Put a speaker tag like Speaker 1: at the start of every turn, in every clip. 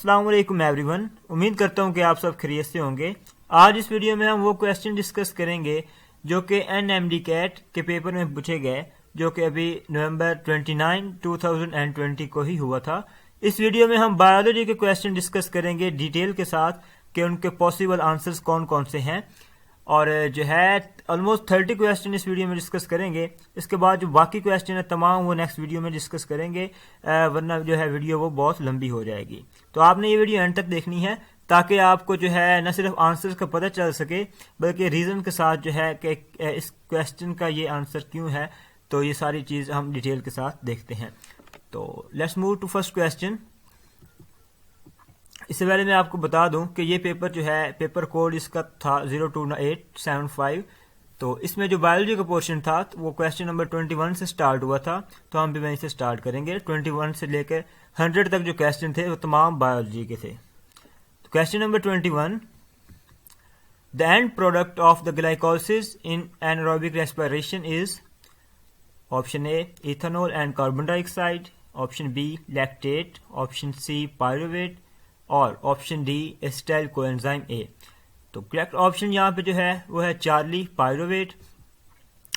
Speaker 1: अस्सलाम वालेकुम एवरीवन। उम्मीद करता हूँ कि आप सब खैरियत से होंगे। आज इस वीडियो में हम वो क्वेश्चन डिस्कस करेंगे जो कि एनएमडी कैट के पेपर में पूछे गए, जो कि अभी नवंबर 29, 2020 को ही हुआ था। इस वीडियो में हम बायोलॉजी के क्वेश्चन डिस्कस करेंगे डिटेल के साथ कि उनके पॉसिबल आंसर्स कौन कौन से हैं, और जो है ऑलमोस्ट 30 क्वेश्चन इस वीडियो में डिस्कस करेंगे। इसके बाद जो बाकी क्वेश्चन है तमाम वो नेक्स्ट वीडियो में डिस्कस करेंगे, वरना जो है वीडियो वो बहुत लंबी हो जाएगी। तो आपने ये वीडियो एंड तक देखनी है ताकि आपको जो है न सिर्फ आंसर्स का पता चल सके बल्कि रीज़न के साथ जो है कि इस क्वेश्चन का ये आंसर क्यों है। तो ये सारी चीज़ हम डिटेल के साथ देखते हैं। तो let's move to first question. इससे पहले मैं आपको बता दूं कि ये पेपर जो है पेपर कोड इसका था 02875। तो इसमें जो बायोलॉजी का पोर्शन था वो क्वेश्चन नंबर 21 से स्टार्ट हुआ था, तो हम भी वहीं से स्टार्ट करेंगे। 21 से लेकर 100 तक जो क्वेश्चन थे वो तमाम बायोलॉजी के थे। तो question number 21, the end product of the glycolysis in anaerobic respiration is option A ethanol and carbon dioxide, option B lactate, option C pyruvate और option D acetyl coenzyme A. तो correct option यहाँ पे जो है वो है Charlie pyruvate.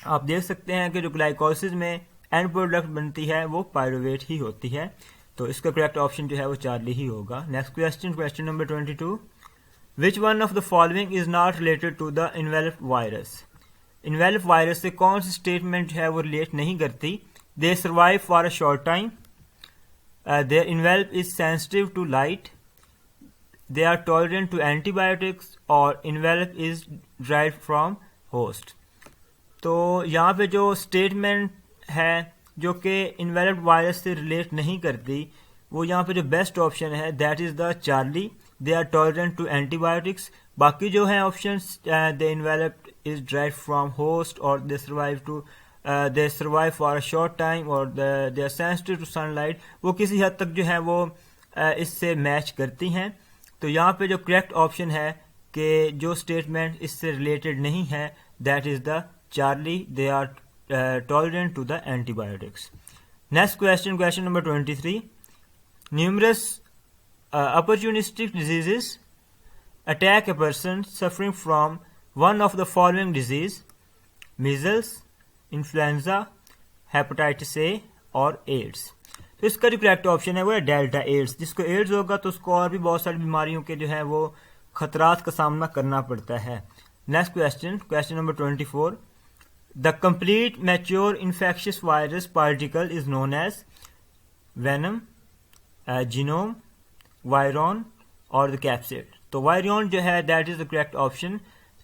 Speaker 1: आप देख सकते हैं कि जो ग्लाइकोलिसिस में एंड प्रोडक्ट बनती है वो पायरुवेट ही होती है, तो इसका करेक्ट ऑप्शन जो है वो चार्ली ही होगा। Next question, question number 22, which one of the following is not related to the envelope virus. Envelope virus से कौन सी स्टेटमेंट जो है वो रिलेट नहीं करती। They survive for a short time, their envelope is sensitive to light, they are tolerant to antibiotics और envelop is derived from host। तो यहाँ पे जो स्टेटमेंट है जो कि envelop वायरस से रिलेट नहीं करती, वो यहाँ पे जो बेस्ट ऑप्शन है that is the Charlie, they are tolerant to antibiotics. बाकी जो है options, they envelop is derived from host और they survive for a short time और they are sensitive to sunlight, वो किसी हद तक जो है वो इससे मैच करती हैं। तो यहाँ पे जो करेक्ट ऑप्शन है कि जो स्टेटमेंट इससे रिलेटेड नहीं है that is the Charlie, they are tolerant to the antibiotics. Next question, question number 23, numerous opportunistic diseases attack a person suffering from one of the following disease, measles, influenza, hepatitis A और ads. तो इसका जो correct option है वो है delta ads. जिसको ads होगा तो उसको और भी बहुत सारी बीमारियों के जो है वो खतरात का सामना करना पड़ता है। Next question, question number 24, the complete mature infectious virus particle is known as venom, genome, virion और द कैप्सिड। तो वायरॉन जो है that is the correct option,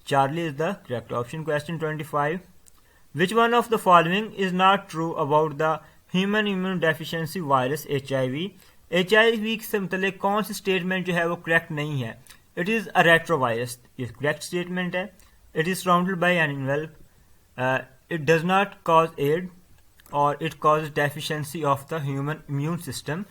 Speaker 1: Charlie is the correct option. Question 25, which one of the following is not true about the human immune deficiency virus HIV। HIV से मतलब कौन सी statement जो है वो correct नहीं है। इट इज अ रेट्रोवायरस, ये correct statement है। It is surrounded by an envelope, it does not cause AIDS और it cause deficiency of the human immune system.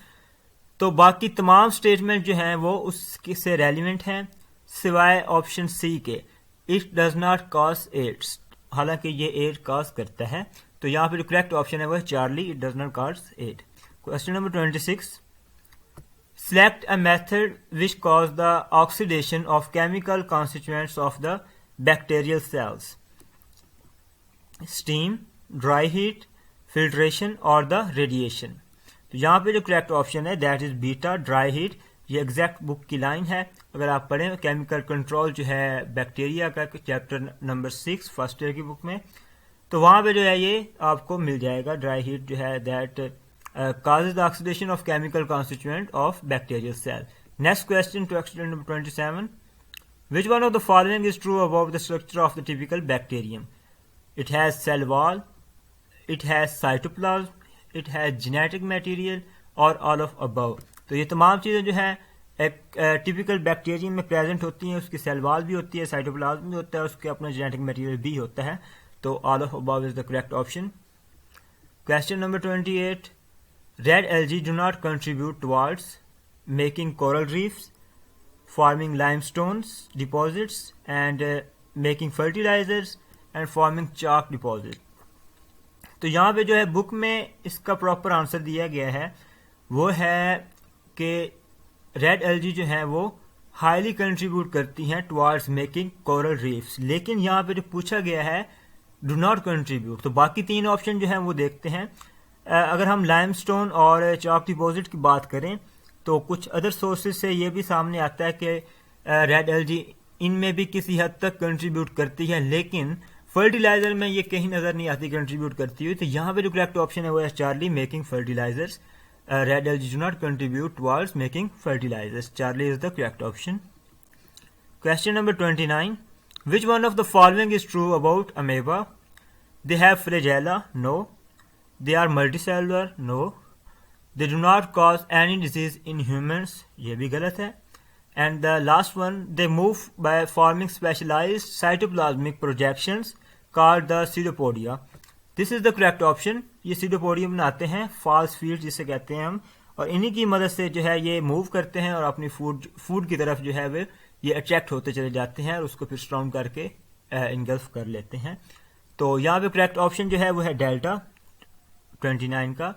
Speaker 1: तो बाकी तमाम स्टेटमेंट जो हैं वो उसके से रेलिवेंट हैं सिवाय ऑप्शन सी के, it does not cause AIDS, हालांकि ये एड कॉज करता है। तो यहाँ पे जो करेक्ट ऑप्शन है वो है Charlie, it does not cause AIDS. Question number 26, select a method which cause the oxidation of chemical constituents of the bacterial cells, steam, dry heat, filtration और द रेडिएशन। तो यहाँ पे जो करेक्ट ऑप्शन है that is beta, dry heat. ये exact book की line है, अगर आप पढ़ें केमिकल कंट्रोल जो है बैक्टीरिया का चैप्टर नंबर 6 फर्स्ट ईयर की बुक में, तो वहां पे जो है ये आपको मिल जाएगा। ड्राई हीट जो है that causes the oxidation of chemical constituent of bacterial cell. Next question, question number 27, which one of the following is true about the structure of the typical bacterium? It has cell wall, it has cytoplasm, it has genetic material और all of above। तो ये तमाम चीज़ें जो है एक typical bacterium में present होती हैं। उसकी सेल वॉल भी होती है, साइटोप्लाज्म भी होता है, उसके अपना जेनेटिक मटेरियल भी होता है। तो all of above is the correct option. Question number 28, red algae do not contribute towards making coral reefs, forming limestones deposits and making fertilisers and forming chalk deposit. तो यहाँ पे जो है बुक में इसका प्रॉपर आंसर दिया गया है वो है कि रेड एल्गी जो है वो हाईली कंट्रीब्यूट करती हैं टुवार्ड्स मेकिंग कोरल रीफ्स, लेकिन यहाँ पे जो पूछा गया है डू नॉट कंट्रीब्यूट। तो बाकी तीन ऑप्शन जो हैं वो देखते हैं। अगर हम लाइमस्टोन और चॉक डिपॉजिट की बात करें तो कुछ अदर सोर्सेज से ये भी सामने आता है कि रेड एल्गी इनमें भी किसी हद तक कंट्रीब्यूट करती है, लेकिन फर्टिलाइजर में ये कहीं नजर नहीं आती कंट्रीब्यूट करती हुई। तो यहाँ पे जो करेक्ट ऑप्शन है वो है Charlie, making fertilisers. Red algae do not contribute towards making fertilisers. Charlie is the correct option. Question number 29, which one of the following is true about amoeba? They have flagella, no. They are multicellular, no. They do not cause any disease in humans, ये भी गलत है। And the last one, they move by forming specialized cytoplasmic projections called the pseudopodia. This is the correct option. ये pseudopodia बनाते हैं, false fields जिसे कहते हैं हम, और इन्हीं की मदद से जो है ये मूव करते हैं और अपनी फूड की तरफ जो है वे ये अट्रैक्ट होते चले जाते हैं और उसको फिर स्ट्रॉन्ग करके इंगल्फ कर लेते हैं। तो यहाँ पे करेक्ट ऑप्शन जो है वो है डेल्टा 29 का,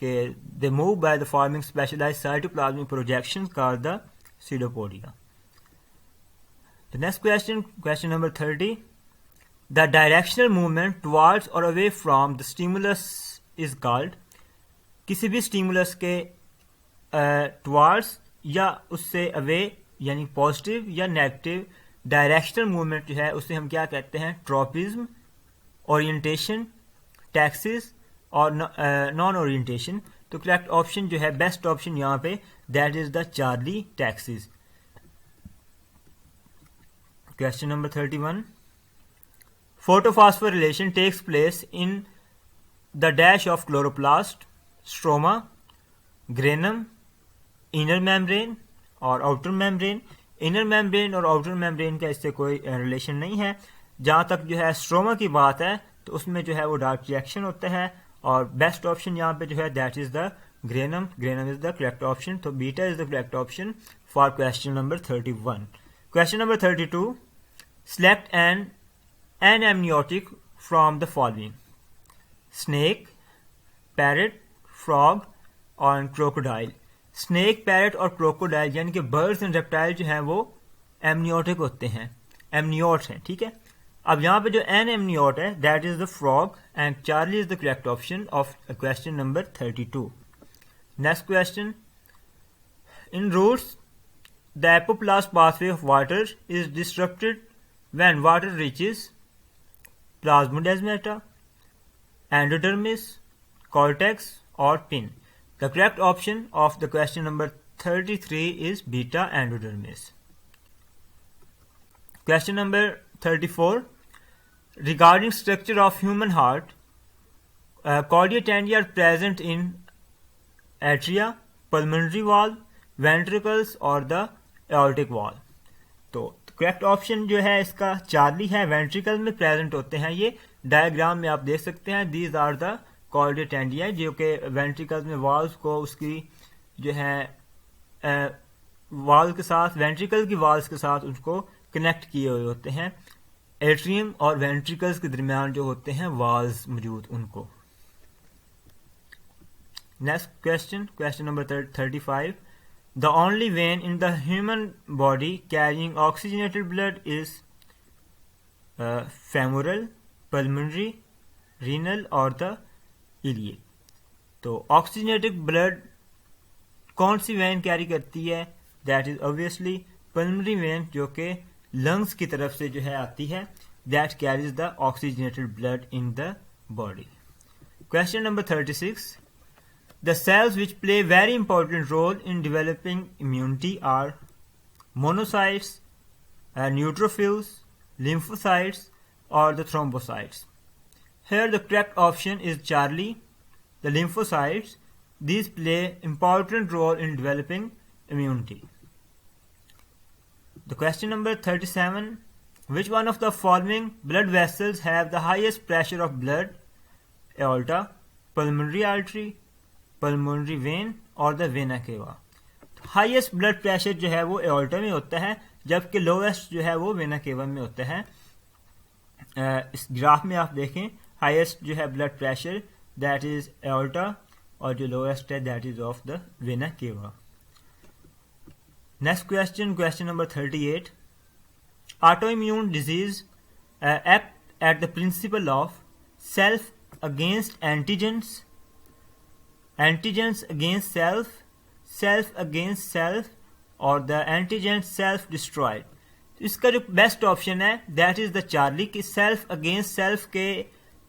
Speaker 1: कि they move by the forming specialized cytoplasmic projections called the pseudopodia. The next question, question number 30. The directional movement towards or away from the stimulus is called. किसी भी स्टिमुलस के towards या उससे away यानी positive या negative directional movement जो है उसे हम क्या कहते हैं? ट्रॉपिज्म, ओरिएंटेशन, टैक्सिस और नॉन ओरिएंटेशन। तो करेक्ट ऑप्शन जो है, बेस्ट ऑप्शन यहाँ पे, that is the Charlie taxis. Question number 31, photophosphorylation takes place in the dash of chloroplast, stroma, granum, inner membrane और आउटर मेम्ब्रेन। इनर मेम्ब्रेन और outer membrane का इससे कोई रिलेशन नहीं है। जहां तक जो है स्ट्रोमा की बात है तो उसमें जो है वो डार्क रिएक्शन होता है, और बेस्ट ऑप्शन यहाँ पे जो है that is the granum. Granum is the correct option. तो beta is the correct option for question number 31। Question number 32, select an amniotic from the following: snake, parrot, frog और crocodile. Snake, parrot और crocodile यानी कि birds and reptile जो हैं वो amniotic होते हैं, एमनियोट हैं, ठीक है। अब यहाँ पे जो एन एमनियोट है that is the frog, and Charlie is the correct option of question number 32। Next question, in roots the apoplast pathway of water is disrupted when water reaches plasmodesmata, endodermis, cortex और pith. The correct option of the question number 33 is beta endodermis. Question number 34. Regarding structure of human heart, chordiotandia are present in atria, pulmonary wall, ventricles और the aortic wall. तो correct option जो है इसका Charlie है, ventricle में present होते हैं। ये डायग्राम में आप देख सकते हैं, दीज आर द कॉर्डियोटेंडिया, जो कि वेंट्रिकल्स में वाल्व को उसकी जो है वाल्व के साथ, वेंट्रिकल की वाल्व के साथ उसको कनेक्ट किए हुए होते हैं। एट्रियम और वेंट्रिकल्स के दरमियान जो होते हैं वाल्व्स मौजूद उनको। Next question, question number 35. The only vein in the human body carrying oxygenated blood is femoral, pulmonary, renal और the iliac. तो ऑक्सीजनेटेड ब्लड कौन सी वेन कैरी करती है? That is obviously pulmonary vein, जो कि लंग्स की तरफ से जो है आती है, that carries the oxygenated blood in the body. Question number 36. The cells which play very important role in developing immunity are monocytes, neutrophils, lymphocytes or the thrombocytes. Here the correct option is Charlie, the lymphocytes. These play important role in developing immunity. The question number 37. Which one of the following blood vessels have the highest pressure of blood? Aorta, pulmonary artery, pulmonary vein और the vena cava. Highest blood pressure जो है वो aorta में होता है, जबकि lowest जो है वो वेना केवा में होता है। इस ग्राफ में आप देखें, हाईएस्ट जो है blood pressure that is aorta और जो लोएस्ट है that is of the vena cava. Next question number 38. Autoimmune disease act at the principle of self against antigens, antigens against self, self against self, और the antigen self destroyed. तो इसका जो best option है that is the Charlie, कि self against self के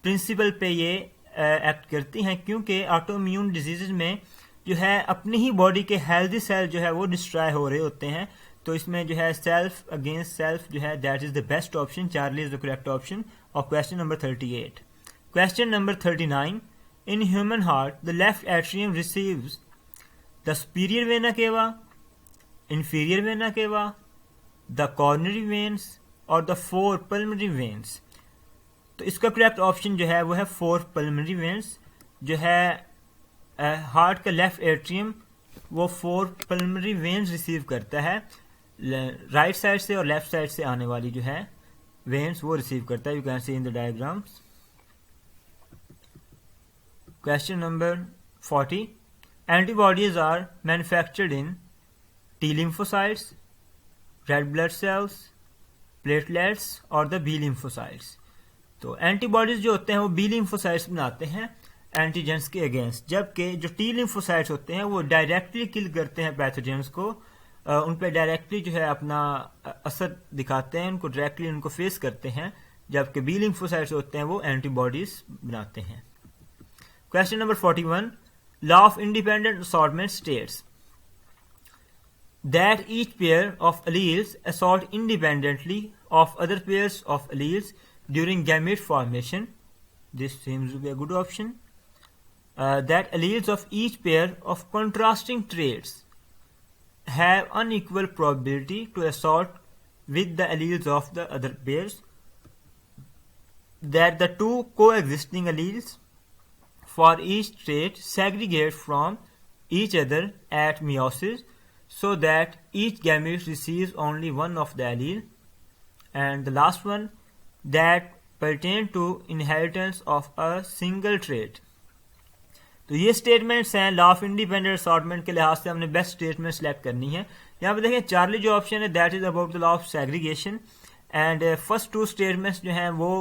Speaker 1: principal पे ये act करती हैं, क्योंकि ऑटोइम्यून डिजीजेज में जो है अपनी ही बॉडी के हेल्दी सेल जो है वो डिस्ट्रॉय हो रहे होते हैं, तो इसमें जो है सेल्फ अगेंस्ट सेल्फ जो है that is the best option. Charlie is the correct option of question number 38. Question number 39. In human heart the left atrium receives the superior vena cava, inferior vena cava, the coronary veins और the four pulmonary veins. तो इसका correct option जो है वो है 4 pulmonary veins. जो है heart का लेफ्ट एट्रियम वो 4 pulmonary veins रिसीव करता है, राइट साइड से और लेफ्ट साइड से आने वाली जो है veins वो रिसीव करता है. You can see in the diagrams. Question number 40. Antibodies are manufactured in T lymphocytes, red blood cells, platelets और the B lymphocytes. तो एंटीबॉडीज जो होते हैं वो B lymphocytes बनाते हैं एंटीजेंस के अगेंस्ट, जबकि जो T lymphocytes होते हैं वो डायरेक्टली किल करते हैं पैथोजेंस को, उन पर डायरेक्टली जो है अपना असर दिखाते हैं, उनको डायरेक्टली उनको फेस करते हैं, जबकि B lymphocytes होते हैं वो एंटीबॉडीज बनाते हैं. Question number 41. Law of independent assortment states that each pair of alleles assort independently of other pairs of alleles during gamete formation. This seems to be a good option. That alleles of each pair of contrasting traits have unequal probability to assort with the alleles of the other pairs. That the two coexisting alleles for each trait segregate from each other at meiosis, so that each gamete receives only one of the allele. And the last one, that pertain to inheritance of a single trait. तो ये statements हैं law of independent assortment के लिहाज से हमने best statement select करनी है. यहाँ पे देखें चार्ली जो ऑप्शन है that is about the law of segregation, and first 2 statements जो हैं वो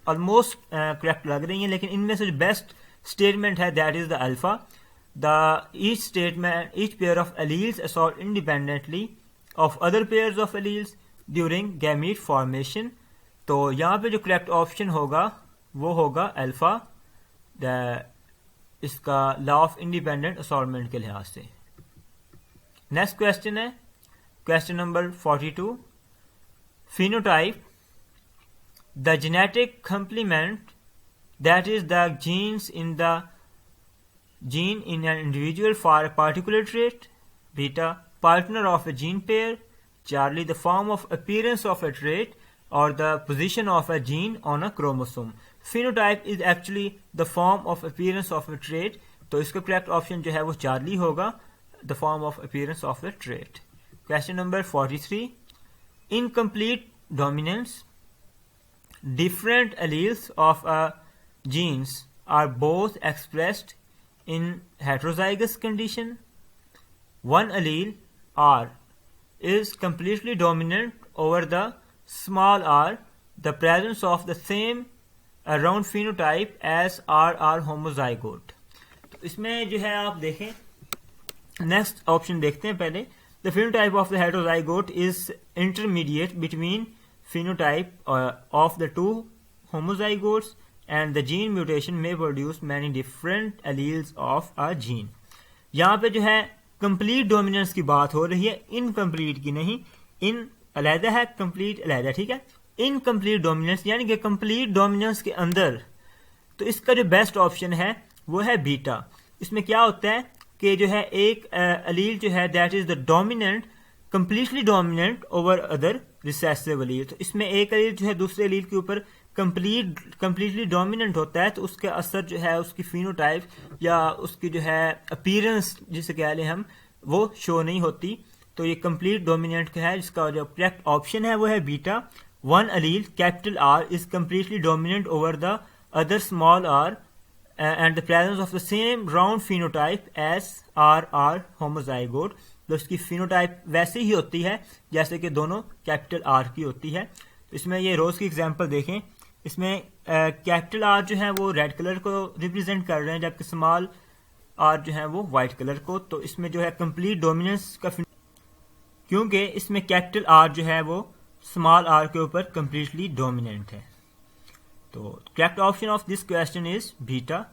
Speaker 1: ऑलमोस्ट करेक्ट लग रही हैं, लेकिन इनमें से जो बेस्ट स्टेटमेंट है that is the alpha. each pair of alleles assort independently of other pairs of alleles during gamete formation. तो यहाँ पे जो करेक्ट ऑप्शन होगा वो होगा अल्फा, इसका लॉ ऑफ इंडिपेंडेंट असॉर्टमेंट के लिहाज से. नेक्स्ट क्वेश्चन है question number 42. Phenotype the genetic complement that is the genes in the gene in an individual for a particular trait. Beta, partner of a gene pair. Charlie, the form of appearance of a trait or the position of a gene on a chromosome. Phenotype is actually the form of appearance of a trait. तो इसका correct option जो है वो Charlie होगा, the form of appearance of the trait. Question number 43. Incomplete dominance. Different alleles of a genes are both expressed in heterozygous condition. One allele R is completely dominant over the small r, the presence of the same round phenotype as RR homozygote. तो इसमें जो है आप देखें next option देखते हैं पहले. The phenotype of the heterozygote is intermediate between phenotype of the two homozygotes, and the gene mutation may produce many different alleles of a gene. यहाँ पे जो है complete dominance की बात हो रही है, incomplete की नहीं. in अलहदा है, complete अलहदा, ठीक है. incomplete dominance यानी कि complete dominance के अंदर, तो इसका जो बेस्ट ऑप्शन है वो है बीटा. इसमें क्या होता है कि जो है एक allele जो है that is the dominant, completely dominant over other recessive allele. तो इसमें एक allele जो है दूसरे allele के ऊपर कंप्लीटली डोमिनेंट होता है, तो उसके असर जो है उसकी फिनोटाइप या उसकी जो है अपीयरेंस जिसे कह लें हम, वो शो नहीं होती. तो ये कंप्लीट डोमिनेंट का है, जिसका जो करेक्ट ऑप्शन है वो है beta. One allele capital R is completely dominant over the other small R and the presence of the same round phenotype as R homozygote. तो उसकी फिनोटाइप वैसे ही होती है जैसे कि दोनों कैपिटल आर की होती है। तो इसमें ये रोज की एग्जांपल देखें, इसमें कैपिटल आर जो है वो रेड कलर को रिप्रेजेंट कर रहे हैं, जबकि स्मॉल आर जो है वो व्हाइट कलर को। तो इसमें जो है कंप्लीट डोमिनेंस का, क्योंकि इसमें कैपिटल आर जो है वो स्मॉल आर के ऊपर कंप्लीटली डोमिनेंट है। तो correct option of this question is beta.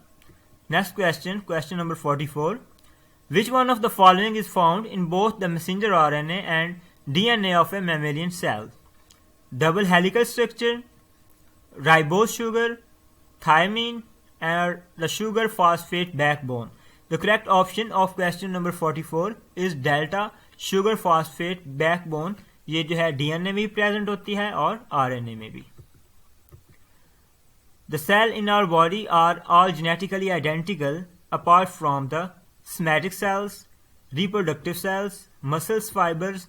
Speaker 1: Next question, question number 44, which one of the following is found in both the messenger RNA and DNA of a mammalian cell? Double helical structure, ribose sugar, thymine, and the sugar phosphate backbone. The correct option of question number 44 is delta sugar phosphate backbone. ये जो है DNA में भी present होती है और RNA में भी। The cells in our body are all genetically identical apart from the somatic cells, reproductive cells, muscles fibers,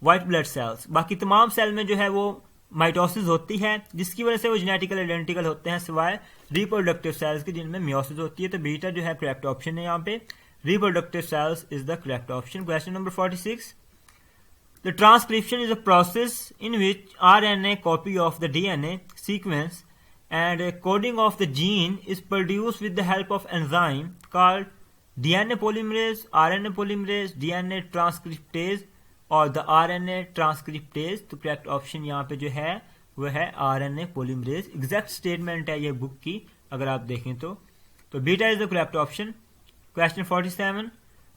Speaker 1: white blood cells। बाकी तमाम सेल में जो है वो माइटोसिस होती है, जिसकी वजह से वो जेनेटिकल आइडेंटिकल होते हैं, सिवाय रिप्रोडक्टिव सेल्स के जिनमें मियोसिस होती है। तो बीटा जो है करेक्ट ऑप्शन है यहाँ पे, reproductive cells is the correct option. Question number 46, the transcription is a process in which RNA copy of the DNA sequence and coding of the gene is produced with the help of enzyme called DNA polymerase, RNA polymerase, DNA transcriptase और the RNA transcriptase। तो correct option यहाँ पे जो है वो है RNA polymerase। Exact statement है ये बुक की, अगर आप देखें तो beta is the correct option. Question 47,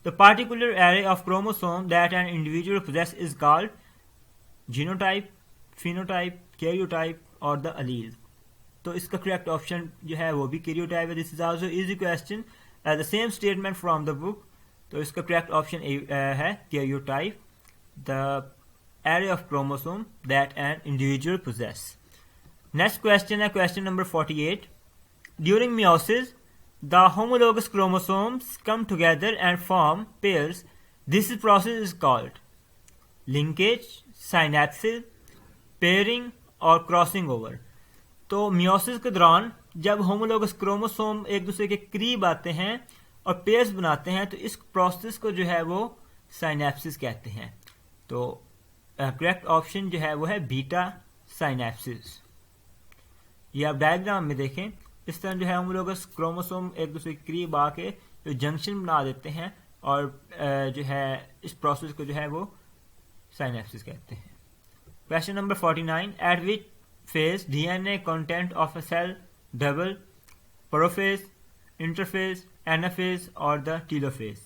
Speaker 1: the particular array of chromosome that an individual possesses is called genotype, phenotype, karyotype और द अलील। तो इसका करेक्ट ऑप्शन जो है वो भी कैरियोटाइप है। This is also easy question, the same statement from the book. तो इसका करेक्ट ऑप्शन है karyotype, the array of chromosome that an individual possesses. Next question है question number 48, during meiosis the homologous chromosomes come together and form pairs. This process is called linkage, synapsis, pairing और crossing over. तो meiosis के दौरान जब homologous chromosome एक दूसरे के करीब आते हैं और पेयर्स बनाते हैं, तो इस प्रोसेस को जो है वो साइनेप्सिस कहते हैं। तो करेक्ट ऑप्शन जो है वो है बीटा साइनेप्सिस। ये आप डायग्राम में देखें, इस तरह जो है होमोलोगस क्रोमोसोम एक दूसरे के करीब आके जो जंक्शन बना देते हैं और जो है इस प्रोसेस को जो है वो साइनेप्सिस कहते हैं। Question number 49, eight which phase DNA content of a cell double, prophase, interphase, anaphase और the telophase।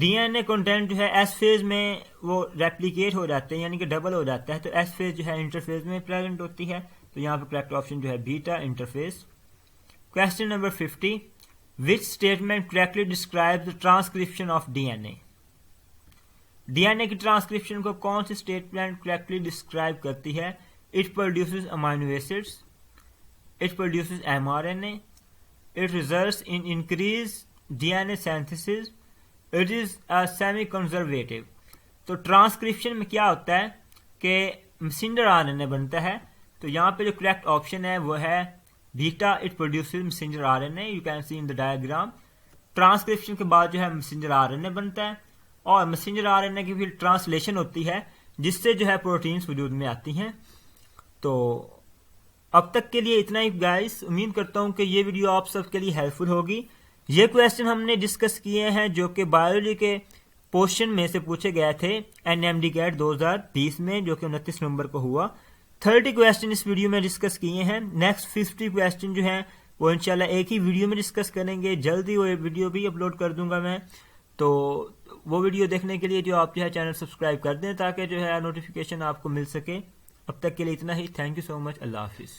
Speaker 1: DNA कंटेंट जो है एस फेज में वो रेप्लिकेट हो जाते हैं, यानी कि डबल हो जाता है। तो एस फेज जो है इंटरफेज में प्रेजेंट होती है। तो यहाँ पे करेक्ट ऑप्शन जो है beta interface. Question number 50, which statement correctly describe the transcription of DNA। DNA की ट्रांसक्रिप्शन को कौन सी स्टेटमेंट करेक्टली डिस्क्राइब करती है? It produces amino acids, it produces mRNA, it results in increase DNA synthesis, it is a semi conservative. तो transcription में क्या होता है कि मैसेंजर RNA बनता है। तो यहाँ पे जो करेक्ट ऑप्शन है वो है beta, it produces messenger RNA। You can see in the diagram, transcription के बाद जो है मैसेंजर RNA बनता है और मैसेंजर RNA की फिर ट्रांसलेशन होती है, जिससे जो है प्रोटीन्स वजूद में आती हैं। तो अब तक के लिए इतना ही गाइस। उम्मीद करता हूं कि ये वीडियो आप सबके लिए हेल्पफुल होगी। ये क्वेश्चन हमने डिस्कस किए हैं जो कि बायोलॉजी के पोर्शन में से पूछे गए थे NMD कैट 2020 में, जो कि 29 नवंबर को हुआ। 30 क्वेश्चन इस वीडियो में डिस्कस किए हैं। नेक्स्ट 50 क्वेश्चन जो है वो इंशाल्लाह एक ही वीडियो में डिस्कस करेंगे। जल्दी वो वीडियो भी अपलोड कर दूंगा मैं। तो वो वीडियो देखने के लिए जो आप जो है चैनल सब्सक्राइब कर दें, ताकि जो है नोटिफिकेशन आपको मिल सके। अब तक के लिए इतना ही। Thank you so much. Allah हाफिज़।